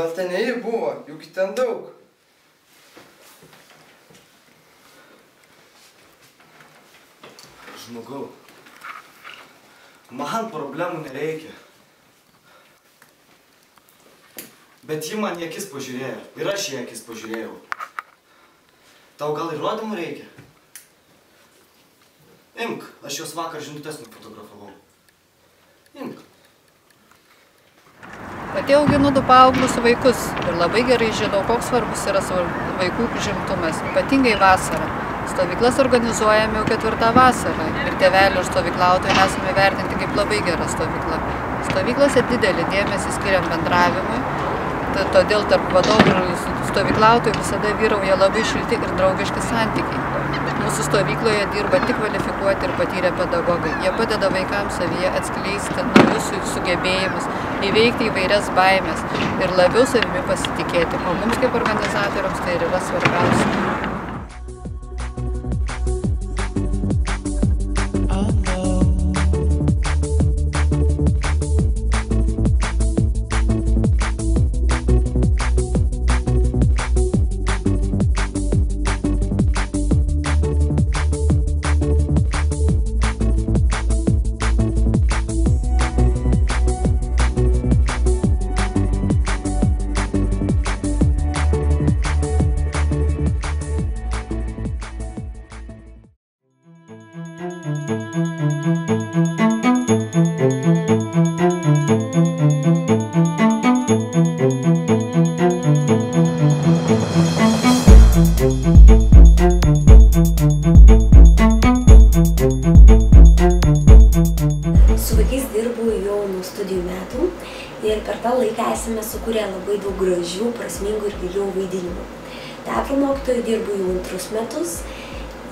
gal ten ji buvo, juk ten daug. Žmogau, man problemų nereikia. Bet ji man į akis pažiūrėjo ir aš į akis pažiūrėjau. Tau gal įrodymų reikia? Imk, aš jos vakar žinutės nufotografavau. Imk. Pati auginu 2 paauglius vaikus ir labai gerai žinau, koks svarbus yra vaikų užimtumas, ypatingai vasarą. Stovyklas organizuojame jau 4. vasarą ir tėvelių ir stovyklautojų esame vertinti kaip labai gera stovykla. Stovyklose didelį dėmesį skiriam bendravimui, todėl tarp vadovų ir stovyklautojų visada vyrauja labai šilti ir draugiški santykiai. Mūsų stovykloje dirba tik kvalifikuoti ir patyrę pedagogai. Jie padeda vaikams savyje atskleisti naujus sugebėjimus, įveikti įvairias baimes ir labiau savimi pasitikėti. O mums kaip organizatoriams tai ir yra svarbiausia. Su vaikais dirbu jau nuo studijų metų ir per tą laiką esame sukūrę labai daug gražių, prasmingų ir gilių vaidinimų. Teatro mokytoju dirbu jau 2 metus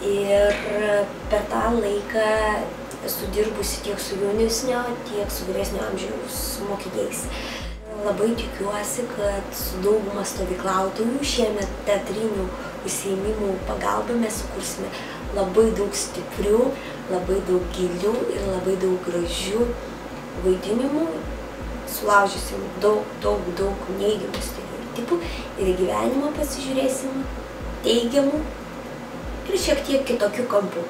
ir per tą laiką esu dirbusi tiek su jaunesnio, tiek su vyresnio amžiaus mokiniais. Labai tikiuosi, kad su dauguma stovyklautojų šiemet teatrinių užsiėmimų pagalba mes sukursime labai daug stiprių, labai daug gilių ir labai daug gražių vaidinimų, sulaužysim daug neigiamų stereotipų ir į gyvenimą pasižiūrėsim teigiamų ir šiek tiek kitokių kampų.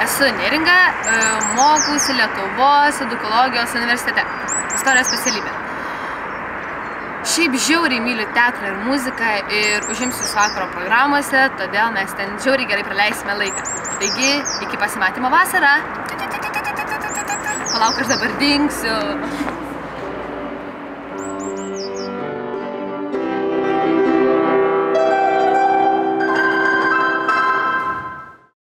Esu Neringa, mokausi Lietuvos edukologijos universitete, istorijos specialybė. Šiaip žiauriai myliu teatrą ir muziką ir užimsiu vakaro programuose, todėl mes ten žiauriai gerai praleisime laiką. Taigi, iki pasimatymo vasarą. Palauk, aš dabar dingsiu.